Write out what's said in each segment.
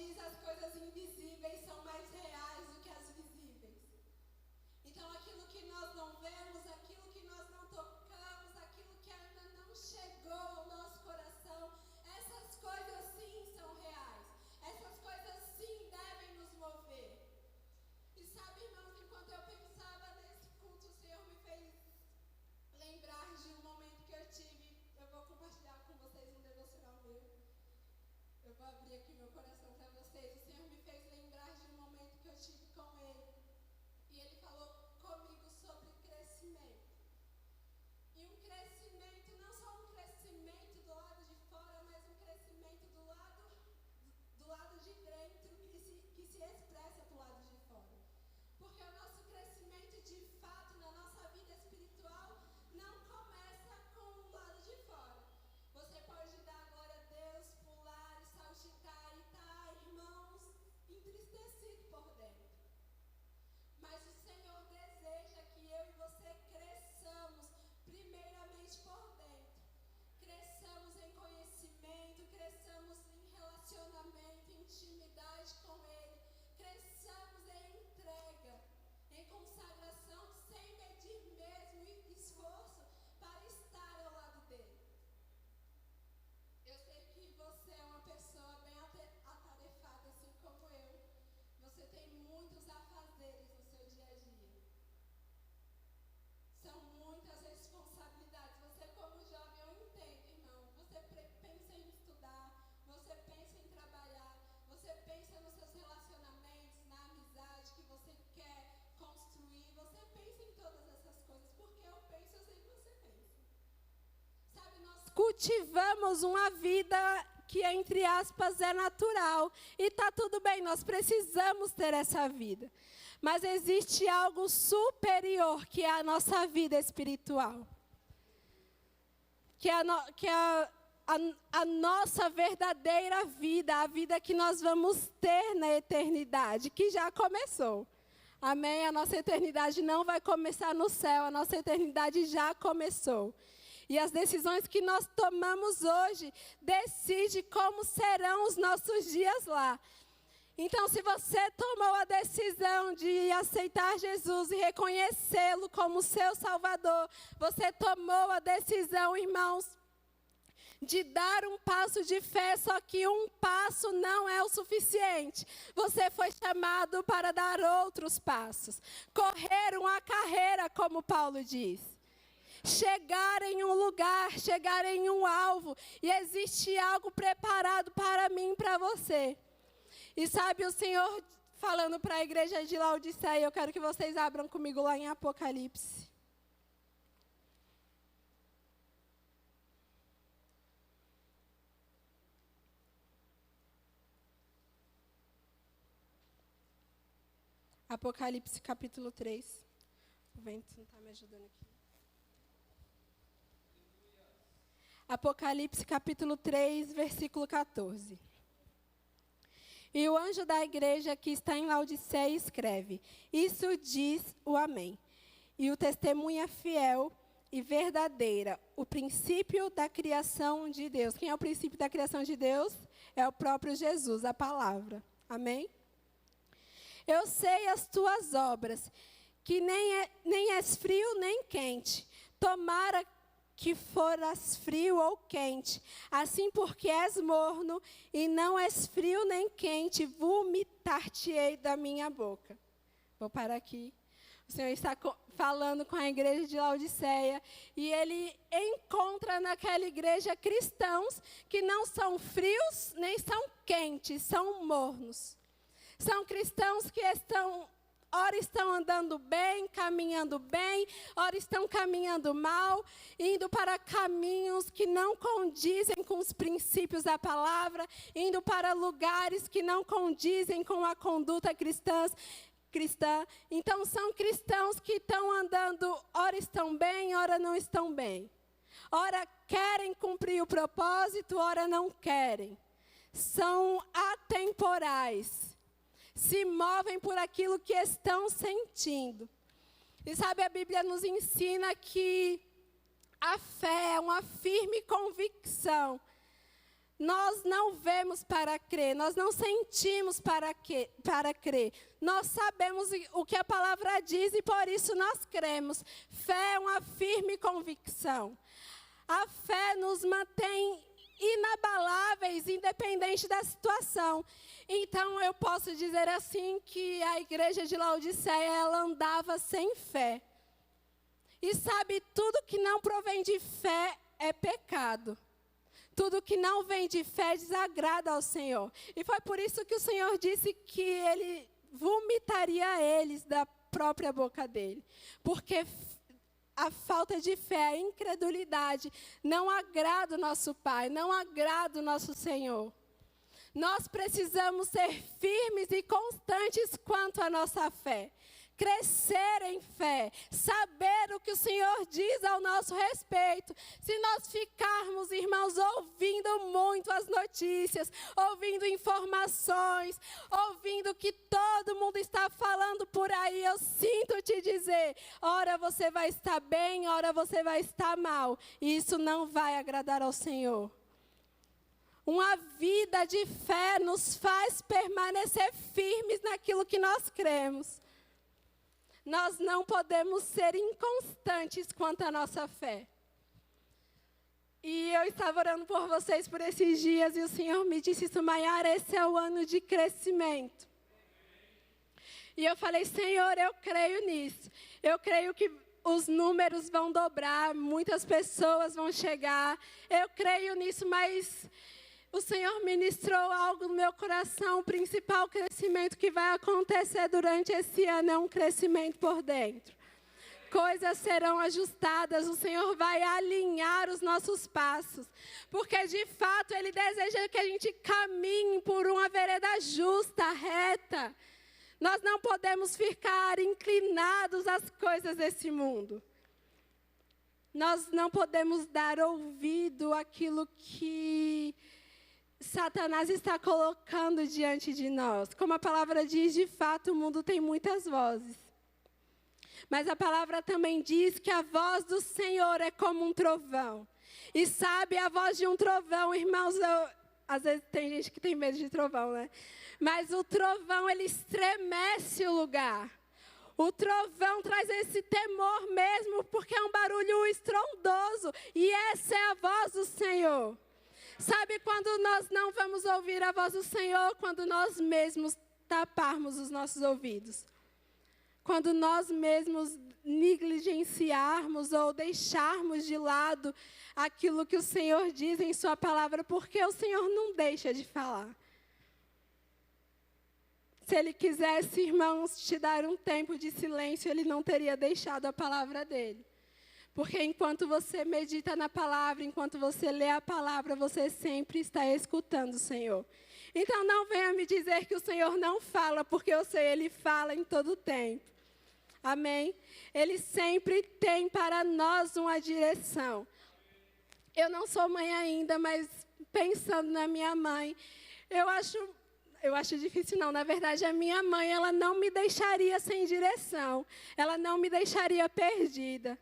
diz, as coisas invisíveis são mais reais do que as visíveis. Então, aquilo que nós não vemos, aquilo que nós não tocamos, aquilo que ainda não chegou ao nosso coração, essas coisas sim são reais. Essas coisas sim devem nos mover. E sabe, irmãos, enquanto eu pensava nesse culto, o Senhor me fez lembrar de um momento que eu tive. Eu vou compartilhar com vocês um devocional meu. Eu vou abrir aqui meu coração para vocês. O Senhor me fez lembrar de um momento que eu tive com Ele. E Ele falou comigo sobre crescimento. E um crescimento, não só um crescimento do lado de fora, mas um crescimento do lado de dentro que se expressa do lado de fora. Porque o nosso crescimento de fato na nossa vida espiritual não começa com o lado de fora. Você pode dar glória a Deus, pular, saltitar e estar, irmãos, entristecido por dentro. Mas o Senhor deseja que eu e você cresçamos primeiramente por dentro. Cresçamos em conhecimento, cresçamos em relacionamento, em intimidade com Ele. Cresçamos em entrega, em consagração, sem medir mesmo esforço para estar ao lado dele. Eu sei que você é uma pessoa bem atarefada, assim como eu. Você tem muitos afazeres no seu dia a dia. São muitas responsabilidades. Você, como jovem, eu entendo, irmão. Você pensa em estudar, você pensa em trabalhar, você pensa nos seus relacionamentos, na amizade que você quer construir. Você pensa em todas essas coisas, porque eu penso, eu sei que você pensa. Sabe, nós cultivamos uma vida que, entre aspas, é natural. E está tudo bem, nós precisamos ter essa vida. Mas existe algo superior, que é a nossa vida espiritual. Que é a nossa verdadeira vida, a vida que nós vamos ter na eternidade, que já começou. Amém? A nossa eternidade não vai começar no céu, a nossa eternidade já começou. E as decisões que nós tomamos hoje decidem como serão os nossos dias lá. Então, se você tomou a decisão de aceitar Jesus e reconhecê-lo como seu Salvador, você tomou a decisão, irmãos, de dar um passo de fé, só que um passo não é o suficiente. Você foi chamado para dar outros passos. Correr uma carreira, como Paulo diz. Chegar em um lugar, chegar em um alvo. E existe algo preparado para mim e para você. E sabe, o Senhor falando para a igreja de Laodiceia, eu quero que vocês abram comigo lá em Apocalipse. Apocalipse capítulo 3. O vento não está me ajudando aqui. Apocalipse capítulo 3, versículo 14. E o anjo da igreja que está em Laodiceia escreve: isso diz o Amém. E o testemunha fiel e verdadeira, o princípio da criação de Deus. Quem é o princípio da criação de Deus? É o próprio Jesus, a palavra. Amém? Eu sei as tuas obras, que nem és frio nem quente. Tomara que foras frio ou quente. Assim, porque és morno e não és frio nem quente, vomitar-te-ei da minha boca. Vou parar aqui. O Senhor está falando com a igreja de Laodiceia e Ele encontra naquela igreja cristãos que não são frios nem são quentes, são mornos. São cristãos que ora estão andando bem, caminhando bem, ora estão caminhando mal, indo para caminhos que não condizem com os princípios da palavra, indo para lugares que não condizem com a conduta cristã. Então, são cristãos que estão andando, ora estão bem, ora não estão bem. Ora querem cumprir o propósito, ora não querem. São atemporais. Se movem por aquilo que estão sentindo. E sabe, a Bíblia nos ensina que a fé é uma firme convicção Nós não vemos para crer, nós não sentimos para crer. Nós sabemos o que a palavra diz e por isso nós cremos. Fé é uma firme convicção. A fé nos mantém inabaláveis, independente da situação. Então eu posso dizer assim que a igreja de Laodiceia, ela andava sem fé. E sabe, tudo que não provém de fé é pecado. Tudo que não vem de fé desagrada ao Senhor. E foi por isso que o Senhor disse que Ele vomitaria eles da própria boca dele. Porque a falta de fé, a incredulidade, não agrada o nosso Pai, não agrada o nosso Senhor. Nós precisamos ser firmes e constantes quanto à nossa fé. Crescer em fé, saber o que o Senhor diz ao nosso respeito. Se nós ficarmos, irmãos, ouvindo muito as notícias, ouvindo informações, ouvindo o que todo mundo está falando por aí, eu sinto te dizer, ora você vai estar bem, ora você vai estar mal. E isso não vai agradar ao Senhor. Uma vida de fé nos faz permanecer firmes naquilo que nós cremos. Nós não podemos ser inconstantes quanto à nossa fé. E eu estava orando por vocês por esses dias e o Senhor me disse isso, Maiara, esse é o ano de crescimento. E eu falei, Senhor, eu creio nisso. Eu creio que os números vão dobrar, muitas pessoas vão chegar. Eu creio nisso, mas o Senhor ministrou algo no meu coração. O principal crescimento que vai acontecer durante esse ano é um crescimento por dentro. Coisas serão ajustadas, o Senhor vai alinhar os nossos passos. Porque, de fato, Ele deseja que a gente caminhe por uma vereda justa, reta. Nós não podemos ficar inclinados às coisas desse mundo. Nós não podemos dar ouvido àquilo que Satanás está colocando diante de nós. Como a palavra diz, de fato, o mundo tem muitas vozes. Mas a palavra também diz que a voz do Senhor é como um trovão. E sabe, a voz de um trovão, irmãos, às vezes tem gente que tem medo de trovão, né? Mas o trovão, ele estremece o lugar. O trovão traz esse temor mesmo, porque é um barulho estrondoso. E essa é a voz do Senhor. Sabe quando nós não vamos ouvir a voz do Senhor? Quando nós mesmos taparmos os nossos ouvidos. Quando nós mesmos negligenciarmos ou deixarmos de lado aquilo que o Senhor diz em sua palavra, porque o Senhor não deixa de falar. Se Ele quisesse, irmãos, te dar um tempo de silêncio, Ele não teria deixado a palavra dEle. Porque enquanto você medita na palavra, enquanto você lê a palavra, você sempre está escutando o Senhor. Então não venha me dizer que o Senhor não fala, porque eu sei, Ele fala em todo o tempo. Amém? Ele sempre tem para nós uma direção. Eu não sou mãe ainda, mas pensando na minha mãe, eu acho difícil não. Na verdade, a minha mãe, ela não me deixaria sem direção. Ela não me deixaria perdida.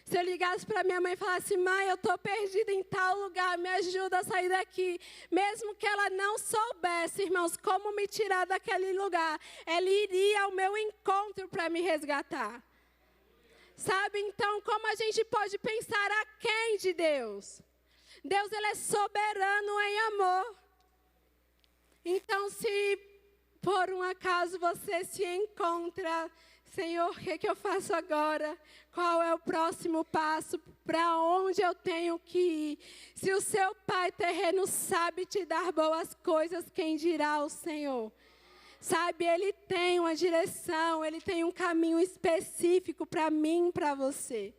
Se eu ligasse para minha mãe e falasse, mãe, eu estou perdida em tal lugar, me ajuda a sair daqui. Mesmo que ela não soubesse, irmãos, como me tirar daquele lugar, ela iria ao meu encontro para me resgatar. Sabe, então, como a gente pode pensar aquém de Deus? Deus, Ele é soberano em amor. Então, se por um acaso você se encontra, Senhor, o que eu faço agora? Qual é o próximo passo? Para onde eu tenho que ir? Se o seu Pai terreno sabe te dar boas coisas, quem dirá o Senhor? Sabe, Ele tem uma direção, Ele tem um caminho específico para mim e para você.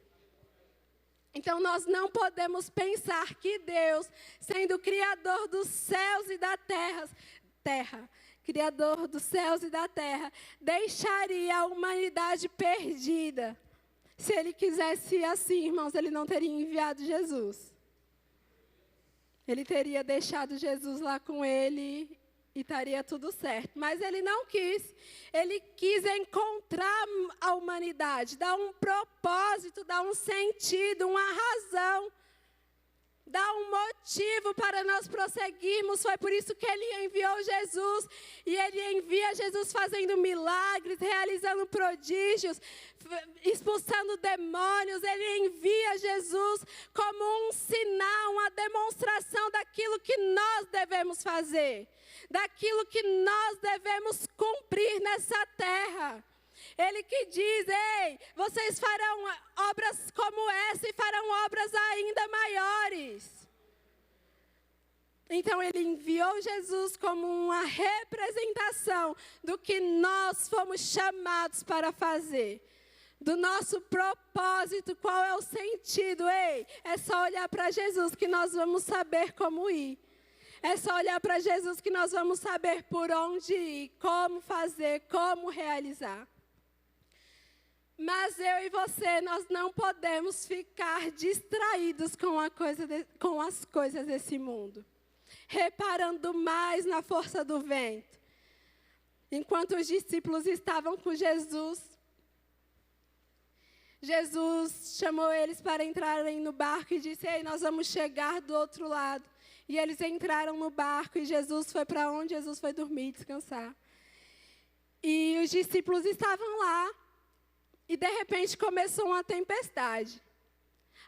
Então, nós não podemos pensar que Deus, sendo o Criador dos céus e da terra, Criador dos céus e da terra, deixaria a humanidade perdida. Se Ele quisesse assim, irmãos, Ele não teria enviado Jesus. Ele teria deixado Jesus lá com Ele e estaria tudo certo. Mas Ele não quis. Ele quis encontrar a humanidade, dar um propósito, dar um sentido, uma razão. dá um motivo para nós prosseguirmos. Foi por isso que Ele enviou Jesus. E Ele envia Jesus fazendo milagres, realizando prodígios, expulsando demônios. Ele envia Jesus como um sinal, uma demonstração daquilo que nós devemos fazer, daquilo que nós devemos cumprir nessa terra. Ele que diz: ei, vocês farão obras como essa e farão obras ainda maiores. Então Ele enviou Jesus como uma representação do que nós fomos chamados para fazer. Do nosso propósito, qual é o sentido? Ei, é só olhar para Jesus que nós vamos saber como ir. É só olhar para Jesus que nós vamos saber por onde ir, como fazer, como realizar. Mas eu e você, nós não podemos ficar distraídos com as coisas desse mundo, reparando mais na força do vento. Enquanto os discípulos estavam com Jesus, Jesus chamou eles para entrarem no barco e disse: ei, nós vamos chegar do outro lado. E eles entraram no barco e Jesus foi para onde? Jesus foi dormir, descansar. E os discípulos estavam lá. E de repente começou uma tempestade.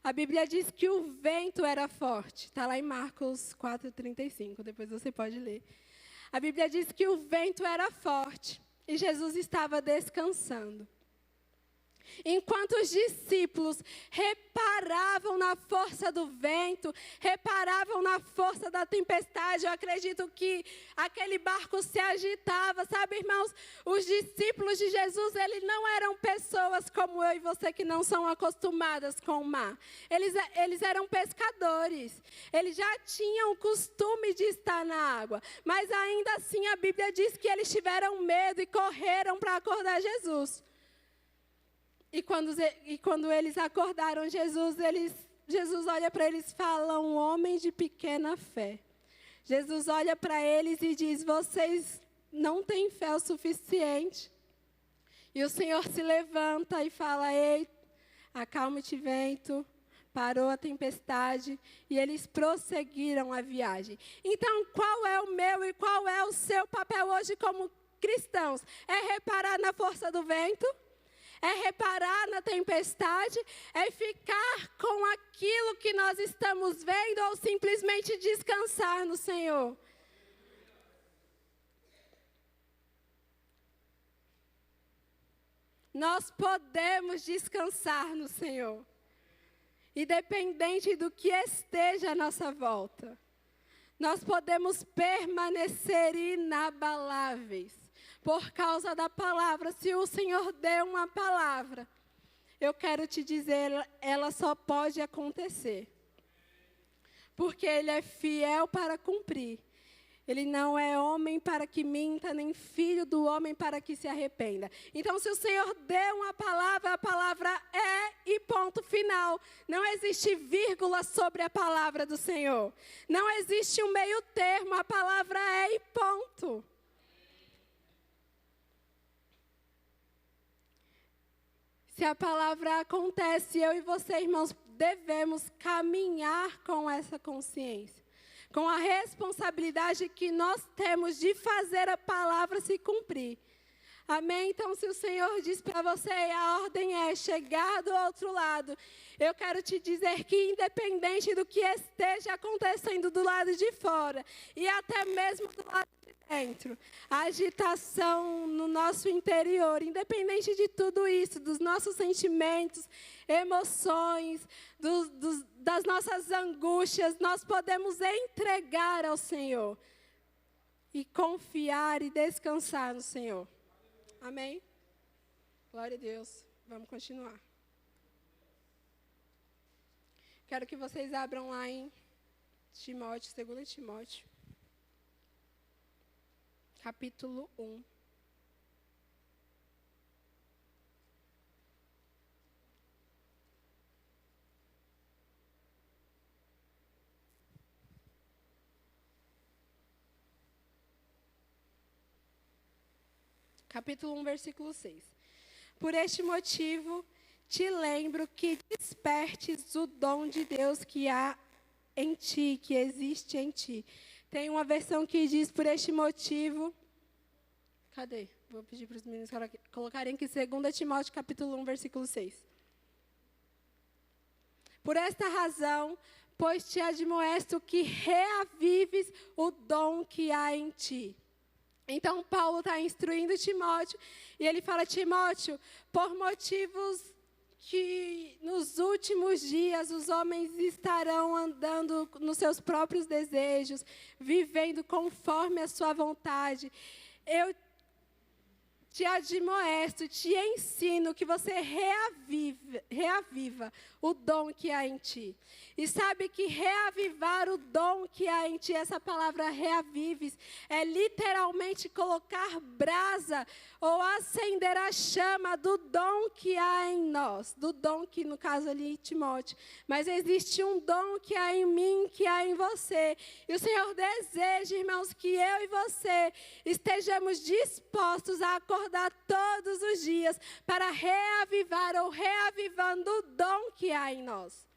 A Bíblia diz que o vento era forte. Está lá em Marcos 4:35, depois você pode ler. A Bíblia diz que o vento era forte e Jesus estava descansando. Enquanto os discípulos reparavam na força do vento, reparavam na força da tempestade, eu acredito que aquele barco se agitava, sabe, irmãos? Os discípulos de Jesus, eles não eram pessoas como eu e você que não são acostumadas com o mar. Eles eram pescadores, eles já tinham o costume de estar na água, mas ainda assim a Bíblia diz que eles tiveram medo e correram para acordar Jesus. E quando eles acordaram Jesus olha para eles e fala: um homem de pequena fé. Jesus olha para eles e diz: vocês não têm fé o suficiente. E o Senhor se levanta e fala: ei, acalme-te, vento. Parou a tempestade e eles prosseguiram a viagem. Então, qual é o meu e qual é o seu papel hoje como cristãos? É reparar na força do vento? É reparar na tempestade? É ficar com aquilo que nós estamos vendo ou simplesmente descansar no Senhor? Nós podemos descansar no Senhor, independente do que esteja à nossa volta. Nós podemos permanecer inabaláveis. Por causa da palavra. Se o Senhor deu uma palavra, eu quero te dizer, ela só pode acontecer. Porque Ele é fiel para cumprir. Ele não é homem para que minta, nem filho do homem para que se arrependa. Então, se o Senhor deu uma palavra, a palavra é e ponto final. Não existe vírgula sobre a palavra do Senhor. Não existe um meio termo, a palavra é e ponto. Se a palavra acontece, eu e você, irmãos, devemos caminhar com essa consciência, com a responsabilidade que nós temos de fazer a palavra se cumprir. Amém? Então, se o Senhor diz para você, a ordem é chegar do outro lado, eu quero te dizer que independente do que esteja acontecendo do lado de fora, e até mesmo do lado de dentro, a agitação no nosso interior, independente de tudo isso, dos nossos sentimentos, emoções, das nossas angústias, nós podemos entregar ao Senhor e confiar e descansar no Senhor. Amém? Glória a Deus. Vamos continuar. Quero que vocês abram lá em Timóteo, 2 Timóteo, capítulo 1. Capítulo 1, versículo 6. Por este motivo, te lembro que despertes o dom de Deus que há em ti, que existe em ti. Tem uma versão que diz, por este motivo... Cadê? Vou pedir para os meninos colocarem aqui 2 Timóteo, capítulo 1, versículo 6. Por esta razão, pois te admoesto que reavives o dom que há em ti. Então, Paulo está instruindo Timóteo, e ele fala, Timóteo, por motivos que nos últimos dias os homens estarão andando nos seus próprios desejos, vivendo conforme a sua vontade, eu te admoesto, te ensino que você reaviva o dom que há em ti. E sabe que reavivar o dom que há em ti, essa palavra reavives, é literalmente colocar brasa ou acender a chama do dom que há em nós. Do dom que, no caso ali, Timóteo. Mas existe um dom que há em mim, que há em você. E o Senhor deseja, irmãos, que eu e você estejamos dispostos a acordar todos os dias para reavivar ou reavivando o dom que há em nós.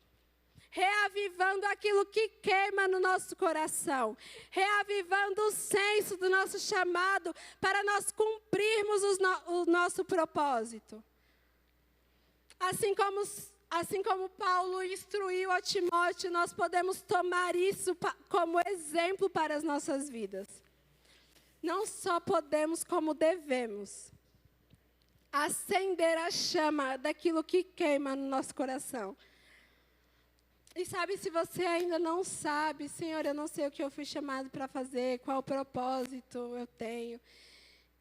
Reavivando aquilo que queima no nosso coração, reavivando o senso do nosso chamado para nós cumprirmos o nosso propósito. Assim como Paulo instruiu a Timóteo, nós podemos tomar isso como exemplo para as nossas vidas. Não só podemos, como devemos acender a chama daquilo que queima no nosso coração. E sabe, se você ainda não sabe, Senhor, eu não sei o que eu fui chamado para fazer, qual propósito eu tenho.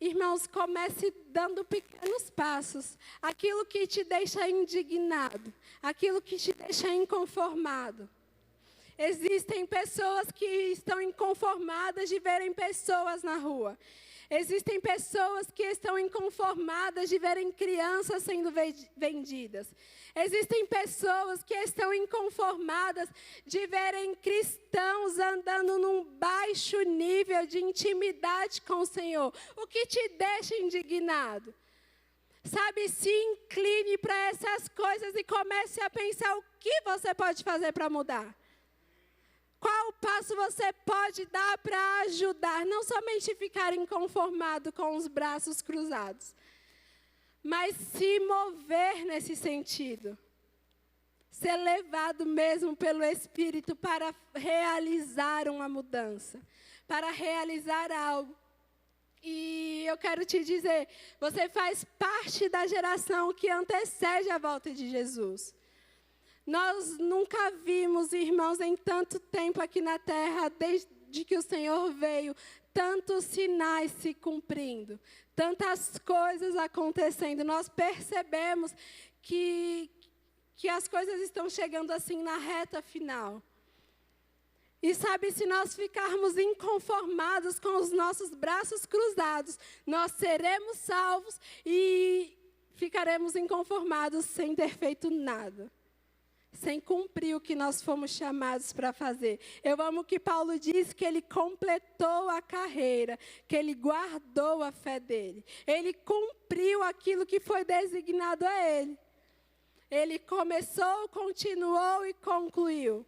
Irmãos, comece dando pequenos passos. Aquilo que te deixa indignado, aquilo que te deixa inconformado. Existem pessoas que estão inconformadas de verem pessoas na rua. Existem pessoas que estão inconformadas de verem crianças sendo vendidas. Existem pessoas que estão inconformadas de verem cristãos andando num baixo nível de intimidade com o Senhor. O que te deixa indignado? Sabe, se incline para essas coisas e comece a pensar o que você pode fazer para mudar. Qual passo você pode dar para ajudar? Não somente ficar inconformado com os braços cruzados, mas se mover nesse sentido. Ser levado mesmo pelo Espírito para realizar uma mudança, para realizar algo. E eu quero te dizer, você faz parte da geração que antecede a volta de Jesus. Nós nunca vimos, irmãos, em tanto tempo aqui na terra, desde que o Senhor veio, tantos sinais se cumprindo, tantas coisas acontecendo. Nós percebemos que as coisas estão chegando assim na reta final. E sabe, se nós ficarmos inconformados com os nossos braços cruzados, nós seremos salvos e ficaremos inconformados sem ter feito nada. Sem cumprir o que nós fomos chamados para fazer. Eu amo que Paulo diz que ele completou a carreira, que ele guardou a fé dele. Ele cumpriu aquilo que foi designado a ele. Ele começou, continuou e concluiu.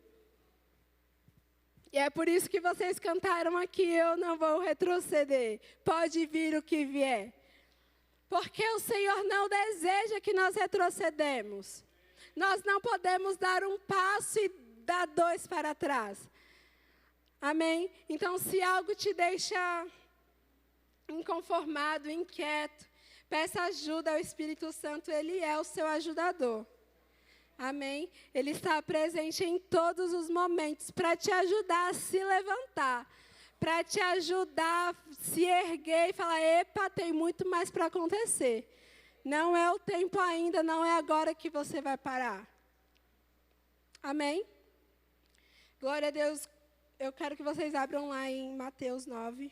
E é por isso que vocês cantaram aqui, eu não vou retroceder. Pode vir o que vier. Porque o Senhor não deseja que nós retrocedemos. Nós não podemos dar um passo e dar 2 para trás. Amém? Então, se algo te deixa inconformado, inquieto, peça ajuda ao Espírito Santo, Ele é o seu ajudador. Amém? Ele está presente em todos os momentos para te ajudar a se levantar, para te ajudar a se erguer e falar, epa, tem muito mais para acontecer. Não é o tempo ainda, não é agora que você vai parar. Amém? Glória a Deus. Eu quero que vocês abram lá em Mateus 9.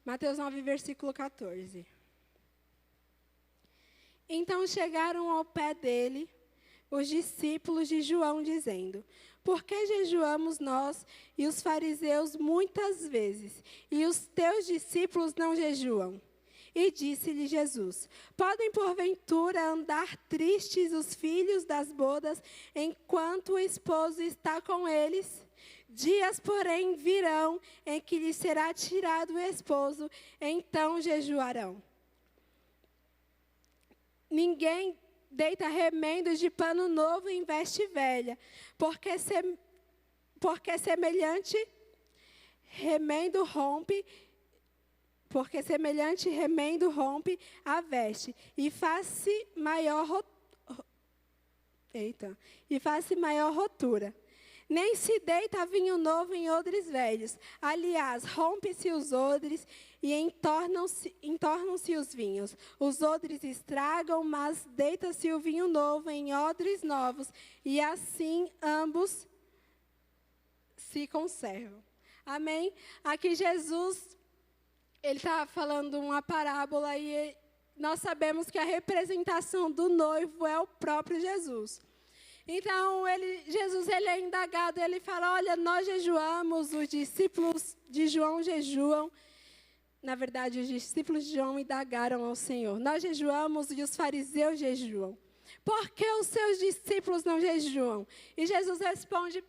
Mateus 9, versículo 14. Então chegaram ao pé dele, os discípulos de João, dizendo: por que jejuamos nós e os fariseus muitas vezes, e os teus discípulos não jejuam? E disse-lhe Jesus: podem porventura andar tristes os filhos das bodas, enquanto o esposo está com eles? Dias, porém, virão em que lhes será tirado o esposo, então jejuarão. Ninguém deita remendo de pano novo em veste velha, porque semelhante remendo rompe a veste, e faz-se maior rotura. Nem se deita vinho novo em odres velhos. Aliás, rompe-se os odres e entornam-se os vinhos. Os odres estragam, mas deita-se o vinho novo em odres novos, e assim ambos se conservam. Amém? Aqui Jesus, ele está falando uma parábola e nós sabemos que a representação do noivo é o próprio Jesus. Então, Jesus é indagado, ele fala: olha, nós jejuamos, os discípulos de João jejuam. Na verdade, os discípulos de João indagaram ao Senhor: nós jejuamos e os fariseus jejuam. Por que os seus discípulos não jejuam? E Jesus responde: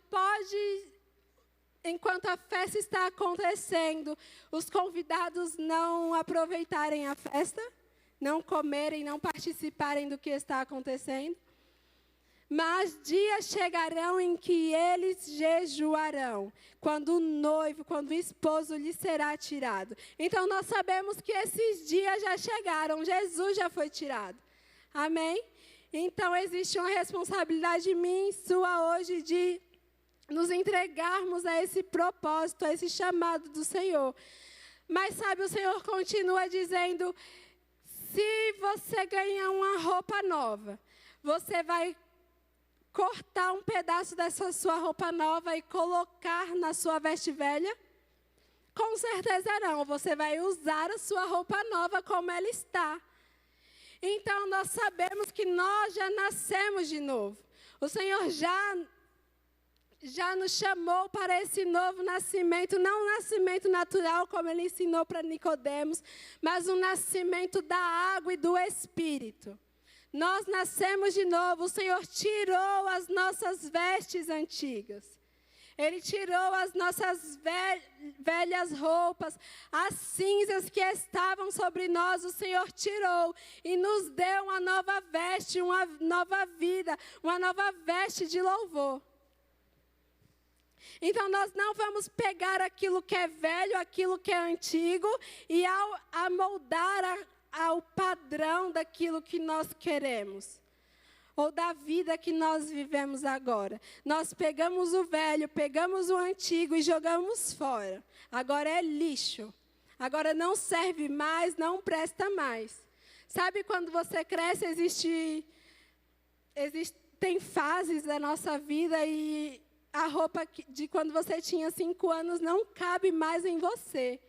enquanto a festa está acontecendo, os convidados não aproveitarem a festa, não comerem, não participarem do que está acontecendo. Mas dias chegarão em que eles jejuarão, quando o esposo lhe será tirado. Então, nós sabemos que esses dias já chegaram, Jesus já foi tirado. Amém? Então, existe uma responsabilidade minha e sua hoje de nos entregarmos a esse propósito, a esse chamado do Senhor. Mas, sabe, o Senhor continua dizendo: se você ganhar uma roupa nova, você vai cortar um pedaço dessa sua roupa nova e colocar na sua veste velha? Com certeza não. Você vai usar a sua roupa nova como ela está. Então, nós sabemos que nós já nascemos de novo. O Senhor já nos chamou para esse novo nascimento, não um nascimento natural, como Ele ensinou para Nicodemos, mas um nascimento da água e do Espírito. Nós nascemos de novo. O Senhor tirou as nossas vestes antigas. Ele tirou as nossas velhas roupas, as cinzas que estavam sobre nós, o Senhor tirou e nos deu uma nova veste, uma nova vida, uma nova veste de louvor. Então, nós não vamos pegar aquilo que é velho, aquilo que é antigo, e amoldar ao padrão daquilo que nós queremos, ou da vida que nós vivemos agora. Nós pegamos o velho, pegamos o antigo e jogamos fora. Agora é lixo. Agora não serve mais, não presta mais. Sabe quando você cresce, tem fases da nossa vida e a roupa de quando você tinha 5 anos não cabe mais em você.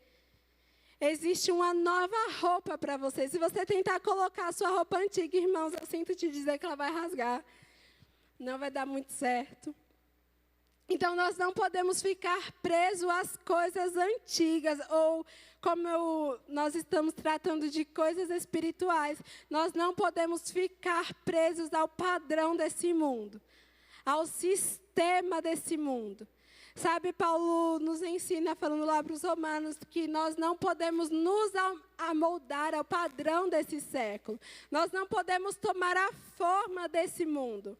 Existe uma nova roupa para você. Se você tentar colocar a sua roupa antiga, irmãos, eu sinto te dizer que ela vai rasgar. Não vai dar muito certo. Então, nós não podemos ficar presos às coisas antigas, ou nós estamos tratando de coisas espirituais, nós não podemos ficar presos ao padrão desse mundo, ao sistema desse mundo. Sabe, Paulo nos ensina, falando lá para os romanos, que nós não podemos nos amoldar ao padrão desse século. Nós não podemos tomar a forma desse mundo.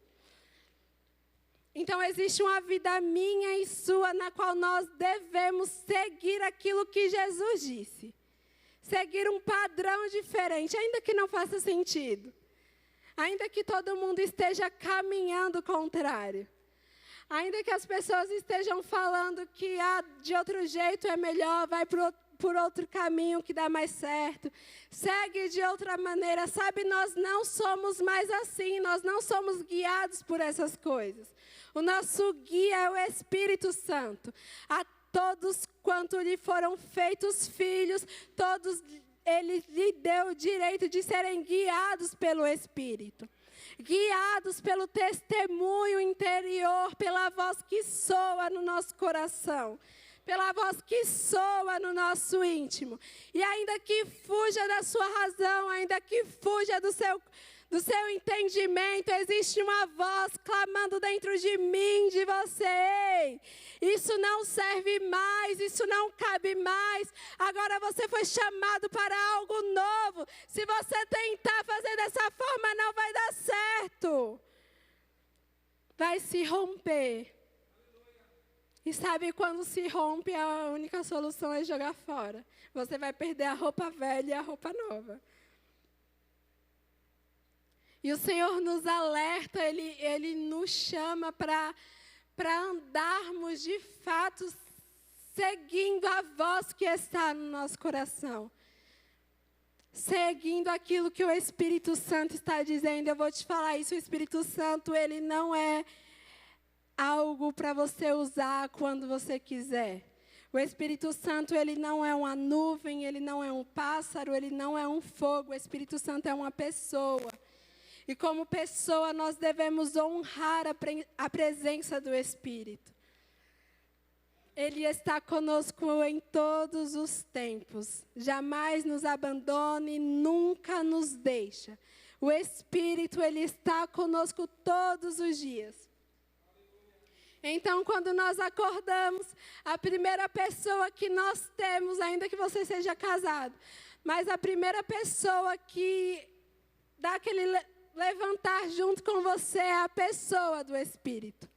Então, existe uma vida minha e sua na qual nós devemos seguir aquilo que Jesus disse. Seguir um padrão diferente, ainda que não faça sentido. Ainda que todo mundo esteja caminhando contrário. Ainda que as pessoas estejam falando que de outro jeito é melhor, vai por outro caminho que dá mais certo, segue de outra maneira. Sabe, nós não somos mais assim, nós não somos guiados por essas coisas. O nosso guia é o Espírito Santo. A todos quanto lhe foram feitos filhos, todos Ele lhe deu o direito de serem guiados pelo Espírito. guiados pelo testemunho interior, pela voz que soa no nosso coração, pela voz que soa no nosso íntimo. E ainda que fuja da sua razão, ainda que fuja do seu entendimento, existe uma voz clamando dentro de mim, de você. Ei, isso não serve mais, isso não cabe mais. Agora você foi chamado para algo novo. Se você tentar fazer dessa forma, não vai dar certo. Vai se romper. E sabe, quando se rompe, a única solução é jogar fora. Você vai perder a roupa velha e a roupa nova. E o Senhor nos alerta, Ele nos chama para andarmos de fato seguindo a voz que está no nosso coração. Seguindo aquilo que o Espírito Santo está dizendo. Eu vou te falar isso, o Espírito Santo, ele não é algo para você usar quando você quiser. O Espírito Santo, ele não é uma nuvem, ele não é um pássaro, ele não é um fogo. O Espírito Santo é uma pessoa. E como pessoa, nós devemos honrar a presença do Espírito. Ele está conosco em todos os tempos. Jamais nos abandona e nunca nos deixa. O Espírito, ele está conosco todos os dias. Então, quando nós acordamos, a primeira pessoa que nós temos, ainda que você seja casado, mas a primeira pessoa que dá aquele levantar junto com você é a pessoa do Espírito.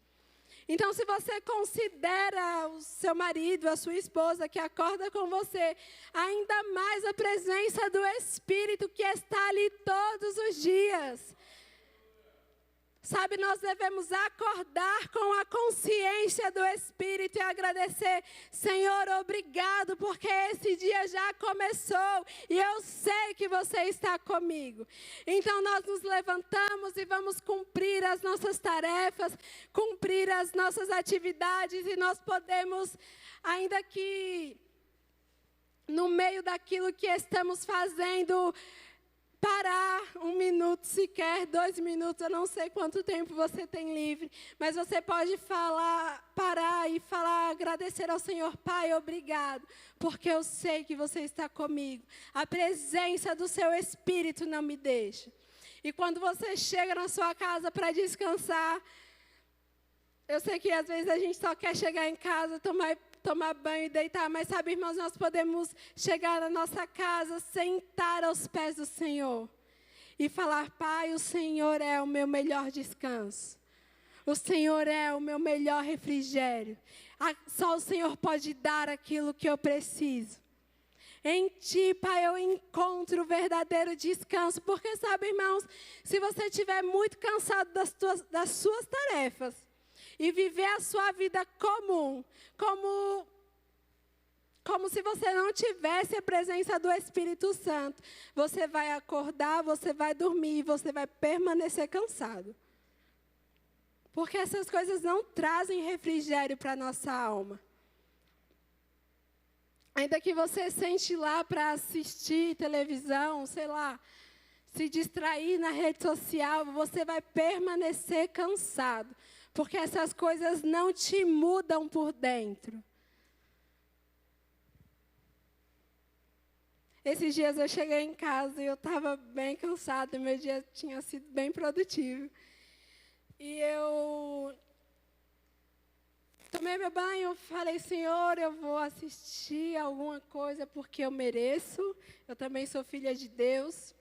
Então, se você considera o seu marido, a sua esposa que acorda com você, ainda mais a presença do Espírito que está ali todos os dias. Sabe, nós devemos acordar com a consciência do Espírito e agradecer. Senhor, obrigado, porque esse dia já começou e eu sei que você está comigo. Então, nós nos levantamos e vamos cumprir as nossas tarefas, cumprir as nossas atividades e nós podemos, ainda que no meio daquilo que estamos fazendo, parar 1 minuto sequer, 2 minutos, eu não sei quanto tempo você tem livre, mas você pode parar e agradecer ao Senhor. Pai, obrigado, porque eu sei que você está comigo. A presença do seu Espírito não me deixa. E quando você chega na sua casa para descansar, eu sei que às vezes a gente só quer chegar em casa, tomar banho e deitar, mas sabe, irmãos, nós podemos chegar na nossa casa, sentar aos pés do Senhor e falar: Pai, o Senhor é o meu melhor descanso, o Senhor é o meu melhor refrigério, só o Senhor pode dar aquilo que eu preciso. Em Ti, Pai, eu encontro o verdadeiro descanso, porque sabe, irmãos, se você estiver muito cansado das suas tarefas, e viver a sua vida comum, como se você não tivesse a presença do Espírito Santo. Você vai acordar, você vai dormir, você vai permanecer cansado. Porque essas coisas não trazem refrigério para a nossa alma. Ainda que você sente lá para assistir televisão, sei lá, se distrair na rede social, você vai permanecer cansado. Porque essas coisas não te mudam por dentro. Esses dias eu cheguei em casa e eu estava bem cansada. Meu dia tinha sido bem produtivo. E eu tomei meu banho, falei: Senhor, eu vou assistir alguma coisa porque eu mereço. Eu também sou filha de Deus.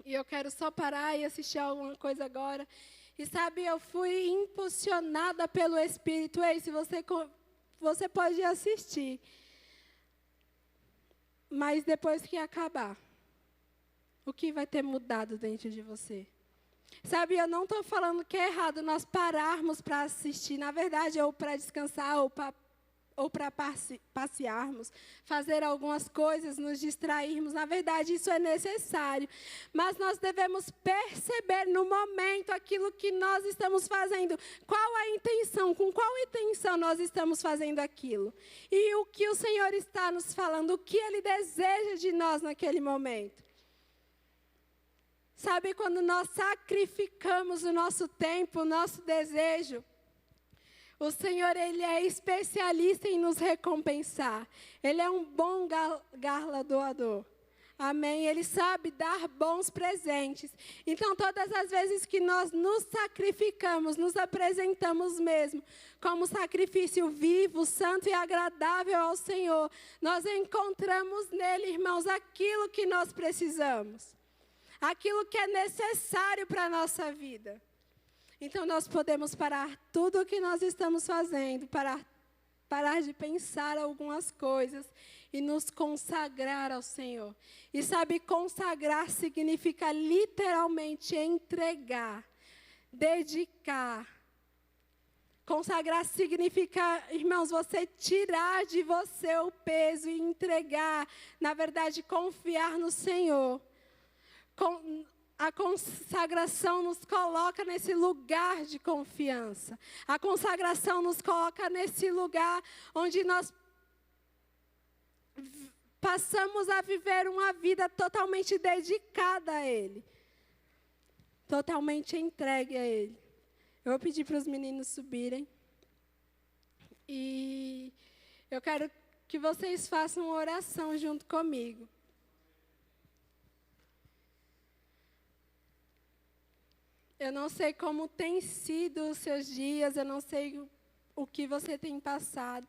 E eu quero só parar e assistir alguma coisa agora. E sabe, eu fui impulsionada pelo Espírito. Ei, se você pode assistir, mas depois que acabar, o que vai ter mudado dentro de você? Sabe, eu não estou falando que é errado nós pararmos para assistir. Na verdade, ou para descansar, ou para passearmos, fazer algumas coisas, nos distrairmos. Na verdade, isso é necessário. Mas nós devemos perceber no momento aquilo que nós estamos fazendo. Qual a intenção? Com qual intenção nós estamos fazendo aquilo? E o que o Senhor está nos falando? O que Ele deseja de nós naquele momento? Sabe, quando nós sacrificamos o nosso tempo, o nosso desejo, o Senhor, Ele é especialista em nos recompensar. Ele é um bom galardoador. Amém? Ele sabe dar bons presentes. Então, todas as vezes que nós nos sacrificamos, nos apresentamos mesmo como sacrifício vivo, santo e agradável ao Senhor, nós encontramos nele, irmãos, aquilo que nós precisamos. Aquilo que é necessário para a nossa vida. Então, nós podemos parar tudo o que nós estamos fazendo, parar de pensar algumas coisas e nos consagrar ao Senhor. E sabe, consagrar significa literalmente entregar, dedicar. Consagrar significa, irmãos, você tirar de você o peso e entregar, na verdade, confiar no Senhor. A consagração nos coloca nesse lugar de confiança. A consagração nos coloca nesse lugar onde nós passamos a viver uma vida totalmente dedicada a Ele. Totalmente entregue a Ele. Eu vou pedir para os meninos subirem. E eu quero que vocês façam uma oração junto comigo. Eu não sei como tem sido os seus dias, eu não sei o que você tem passado.